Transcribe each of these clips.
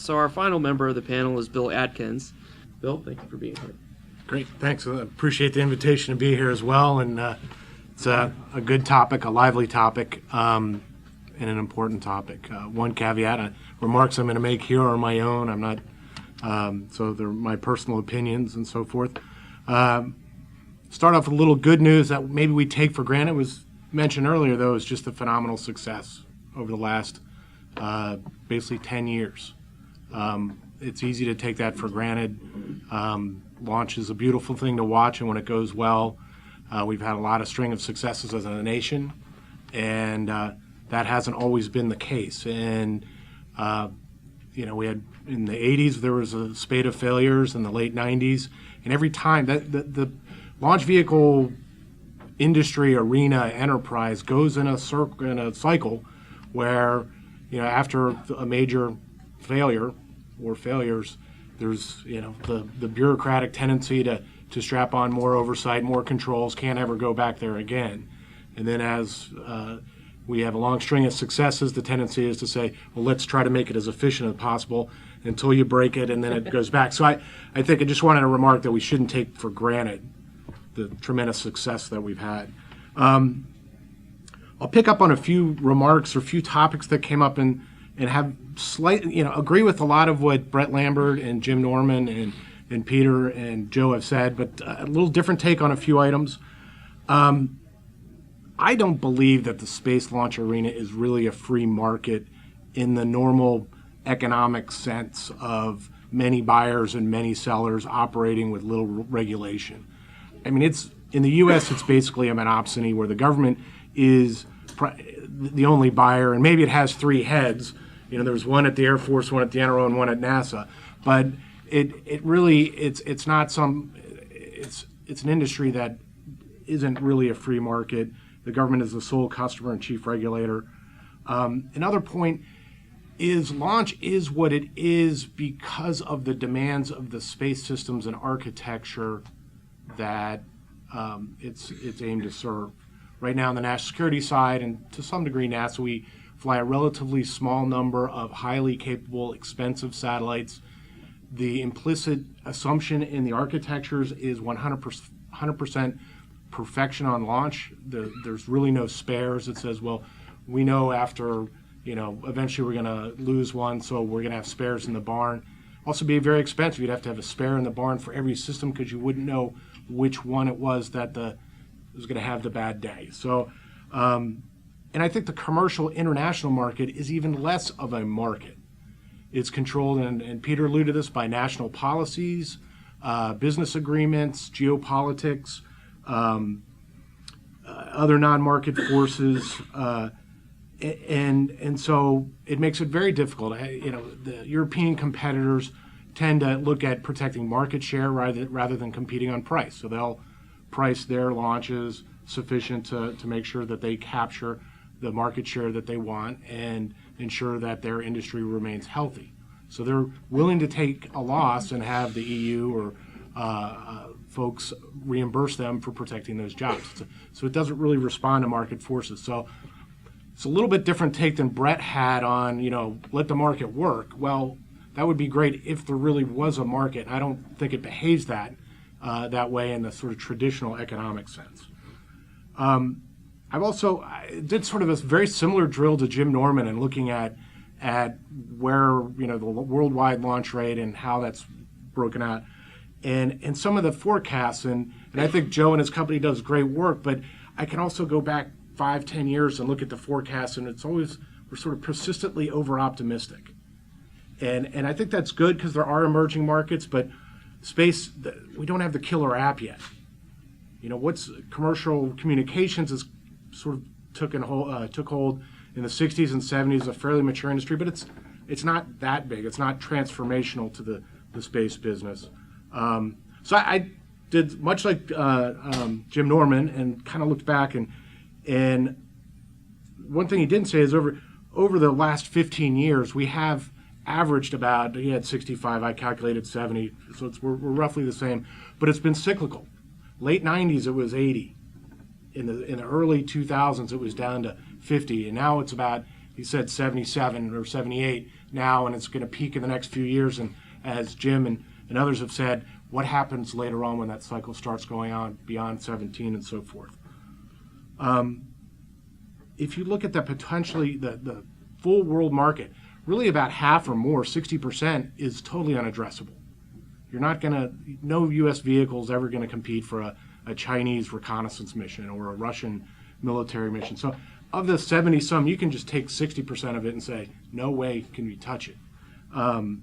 So our final member of the panel is Bill Adkins. Bill, thank you for being here. Great, thanks. I appreciate the invitation to be here as well. And it's a good topic, a lively topic, and an important topic. One caveat, remarks I'm going to make here are my own. I'm not, so they're my personal opinions and so forth. Start off with a little good news that maybe we take for granted. It was mentioned earlier, though, is just a phenomenal success over the last basically 10 years. It's easy to take that for granted. Launch is a beautiful thing to watch, and when it goes well, we've had a lot of string of successes as a nation, and that hasn't always been the case. And we had in the 80s there was a spate of failures, in the late 90s, and every time that the launch vehicle industry arena enterprise goes in a cycle where after a major failure or failures, there's the bureaucratic tendency to strap on more oversight, more controls, can't ever go back there again. And then as we have a long string of successes, the tendency is to say, well, let's try to make it as efficient as possible until you break it, and then it goes back. So I think I just wanted to remark that we shouldn't take for granted the tremendous success that we've had. I'll pick up on a few remarks or a few topics that came up and have agree with a lot of what Brett Lambert and Jim Norman and Peter and Joe have said, but a little different take on a few items. I don't believe that the space launch arena is really a free market in the normal economic sense of many buyers and many sellers operating with little regulation. I mean, in the U.S., it's basically a monopsony where the government is the only buyer, and maybe it has three heads. There was one at the Air Force, one at the NRO, and one at NASA. But it's not it's an industry that isn't really a free market. The government is the sole customer and chief regulator. Another point is launch is what it is because of the demands of the space systems and architecture that it's aimed to serve. Right now on the national security side, and to some degree NASA, we fly a relatively small number of highly capable, expensive satellites. The implicit assumption in the architectures is 100% perfection on launch. There's really no spares. It says, well, we know after, eventually we're going to lose one, so we're going to have spares in the barn. Also be very expensive. You'd have to have a spare in the barn for every system because you wouldn't know which one it was that was going to have the bad day. So, and I think the commercial international market is even less of a market. It's controlled, and Peter alluded to this, by national policies, business agreements, geopolitics, other non-market forces, and so it makes it very difficult. The European competitors tend to look at protecting market share rather than competing on price. So they'll price their launches sufficient to make sure that they capture the market share that they want and ensure that their industry remains healthy. So they're willing to take a loss and have the EU or folks reimburse them for protecting those jobs. So it doesn't really respond to market forces. So it's a little bit different take than Brett had on, let the market work. Well, that would be great if there really was a market. I don't think it behaves that way in the sort of traditional economic sense. I did sort of a very similar drill to Jim Norman and looking at where the worldwide launch rate and how that's broken out, and some of the forecasts, and I think Joe and his company does great work, but I can also go back 5-10 years and look at the forecasts, and we're sort of persistently over optimistic, and I think that's good because there are emerging markets, but space, we don't have the killer app yet. What's commercial communications is sort of took hold in the 60s and 70s, a fairly mature industry, but it's not that big. It's not transformational to the space business. So I did much like Jim Norman and kind of looked back, and one thing he didn't say is over the last 15 years, we have averaged about, he had 65, I calculated 70, so we're roughly the same, but it's been cyclical. Late 90s, it was 80. In the early 2000s, it was down to 50, and now it's about he said 77 or 78 now, and it's going to peak in the next few years. And as Jim and others have said, what happens later on when that cycle starts going on beyond 17 and so forth? If you look at the full world market, really about half or more, 60%, is totally unaddressable. You're not going to, no U.S. vehicle is ever going to compete for a Chinese reconnaissance mission or a Russian military mission. So of the 70-some, you can just take 60% of it and say, no way can we touch it. The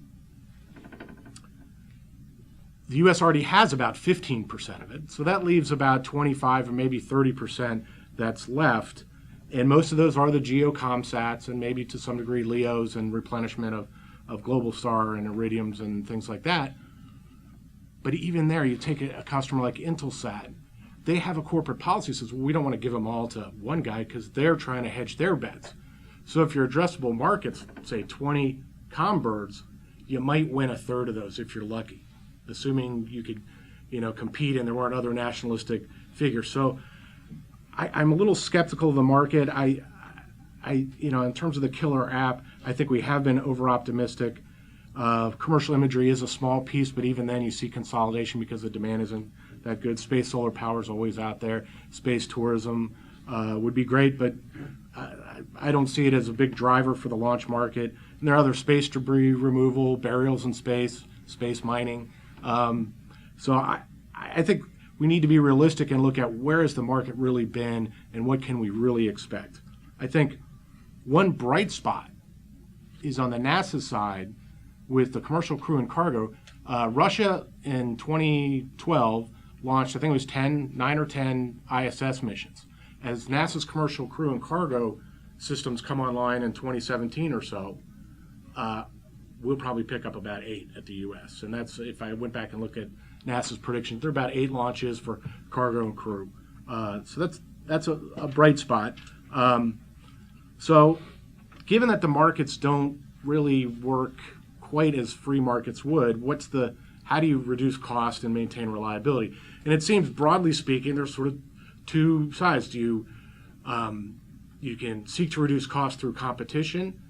U.S. already has about 15% of it, so that leaves about 25 or maybe 30% that's left. And most of those are the GEOCOMSATs and maybe to some degree LEOs and replenishment of Globalstar and Iridiums and things like that. But even there, you take a customer like Intelsat, they have a corporate policy that says, well, we don't want to give them all to one guy because they're trying to hedge their bets. So if your addressable market's, say, 20 combirds, you might win a third of those if you're lucky, assuming you could, compete and there weren't other nationalistic figures. So I'm a little skeptical of the market. In terms of the killer app, I think we have been over-optimistic. Commercial imagery is a small piece, but even then you see consolidation because the demand isn't that good. Space solar power is always out there. Space tourism would be great, but I don't see it as a big driver for the launch market. And there are other space debris removal, burials in space, space mining. So I think we need to be realistic and look at where has the market really been and what can we really expect. I think one bright spot is on the NASA side with the commercial crew and cargo. Russia in 2012 launched, I think it was 9 or 10 ISS missions. As NASA's commercial crew and cargo systems come online in 2017 or so, we'll probably pick up about 8 at the U.S. And that's, if I went back and looked at NASA's predictions, there are about 8 launches for cargo and crew. So that's a bright spot. So given that the markets don't really work quite as free markets would, how do you reduce cost and maintain reliability? And it seems, broadly speaking, there's sort of two sides. You can seek to reduce costs through competition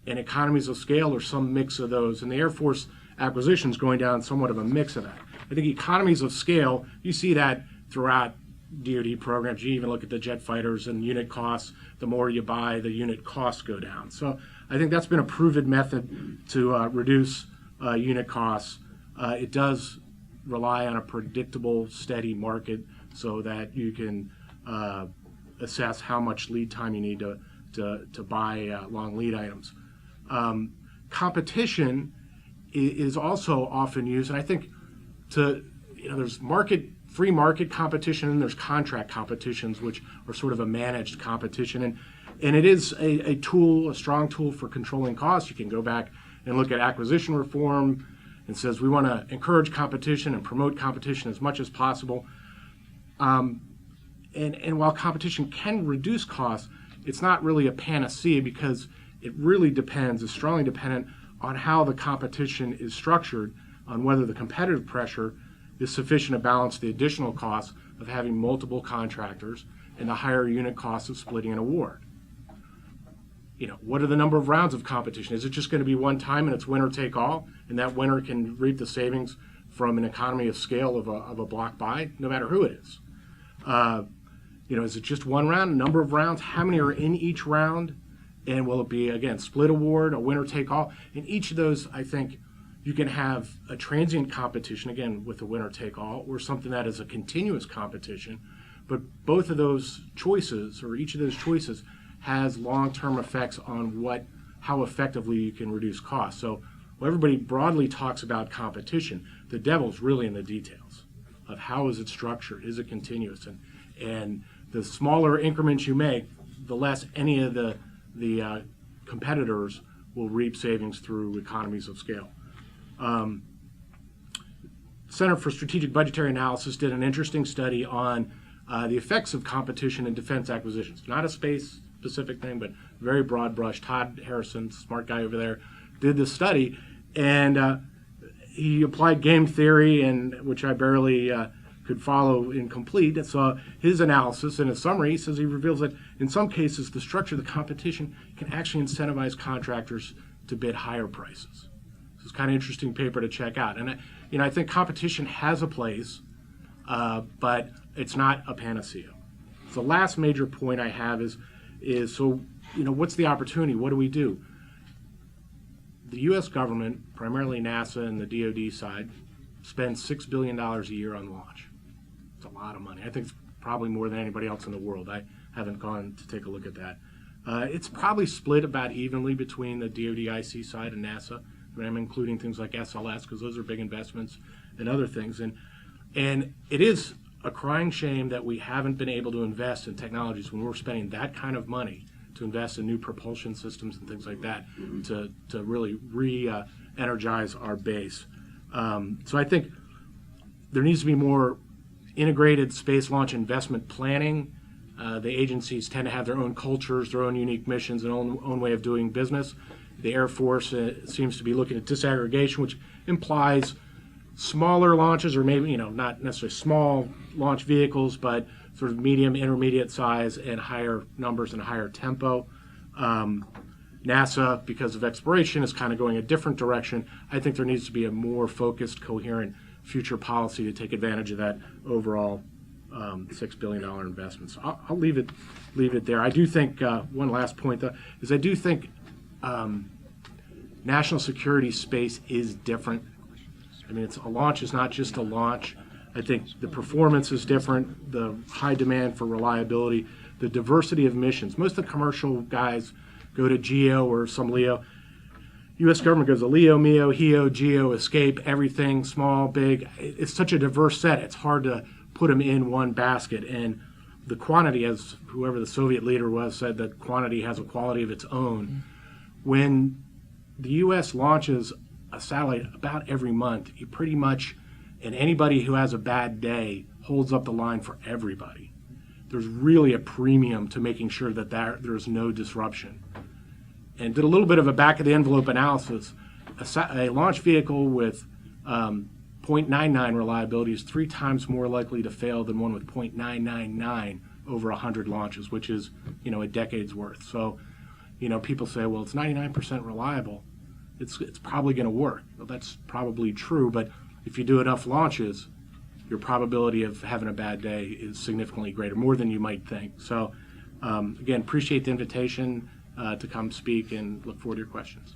and economies of scale, or some mix of those. And the Air Force acquisition is going down somewhat of a mix of that. I think economies of scale, you see that throughout DoD programs. You even look at the jet fighters and unit costs. The more you buy, the unit costs go down. So I think that's been a proven method to reduce unit costs. It does rely on a predictable, steady market so that you can assess how much lead time you need to buy long lead items. Competition is also often used, and I think there's free market competition, and there's contract competitions, which are sort of a managed competition. And it is a strong tool for controlling costs. You can go back and look at acquisition reform and says we want to encourage competition and promote competition as much as possible. And while competition can reduce costs, it's not really a panacea because it really is strongly dependent on how the competition is structured, on whether the competitive pressure is sufficient to balance the additional costs of having multiple contractors and the higher unit costs of splitting an award. What are the number of rounds of competition? Is it just going to be one time and it's winner take all, and that winner can reap the savings from an economy of scale of a block buy, no matter who it is? Is it just one round, a number of rounds? How many are in each round? And will it be, again, split award, a winner take all? In each of those, I think you can have a transient competition, again, with a winner take all, or something that is a continuous competition. But both of those choices, or each of those choices, has long-term effects on how effectively you can reduce costs. So when everybody broadly talks about competition, the devil's really in the details of how is it structured, is it continuous, and the smaller increments you make, the less any of the competitors will reap savings through economies of scale. Center for Strategic Budgetary Analysis did an interesting study on the effects of competition in defense acquisitions. Not a space-specific thing, but very broad brush. Todd Harrison, smart guy over there, did this study, and he applied game theory, which I barely could follow incomplete. And so his analysis in his summary, he says he reveals that in some cases the structure of the competition can actually incentivize contractors to bid higher prices. So it's kind of interesting paper to check out. And I think competition has a place, but it's not a panacea. So the last major point I have is so, what's the opportunity? What do we do? The U.S. government, primarily NASA and the DoD side, spends $6 billion a year on launch. It's a lot of money. I think it's probably more than anybody else in the world. I haven't gone to take a look at that. It's probably split about evenly between the DoD IC side and NASA. I mean, I'm including things like SLS because those are big investments and other things. And it is a crying shame that we haven't been able to invest in technologies when we're spending that kind of money to invest in new propulsion systems and things like that to really re-energize our base. So I think there needs to be more integrated space launch investment planning. The agencies tend to have their own cultures, their own unique missions, and own way of doing business. The Air Force seems to be looking at disaggregation, which implies smaller launches, or maybe not necessarily small launch vehicles, but sort of medium, intermediate size, and higher numbers and higher tempo. NASA, because of exploration, is kind of going a different direction. I think there needs to be a more focused, coherent future policy to take advantage of that overall $6 billion investment. So I'll leave it there. I do think one last point though is I do think national security space is different. I mean, a launch is not just a launch. I think the performance is different, the high demand for reliability, the diversity of missions. Most of the commercial guys go to GEO or some LEO. U.S. government goes to LEO, MEO, HEO, GEO, Escape, everything, small, big. It's such a diverse set. It's hard to put them in one basket. And the quantity, as whoever the Soviet leader was said, that quantity has a quality of its own. When the U.S. launches a satellite about every month, you pretty much, and anybody who has a bad day holds up the line for everybody. There's really a premium to making sure that there's no disruption. And did a little bit of a back-of-the-envelope analysis. A launch vehicle with 0.99 reliability is 3 times more likely to fail than one with 0.999 over 100 launches, which is, a decade's worth. So, people say, well, it's 99% reliable. It's probably going to work. Well, that's probably true, but if you do enough launches, your probability of having a bad day is significantly greater, more than you might think. So, again, appreciate the invitation to come speak and look forward to your questions.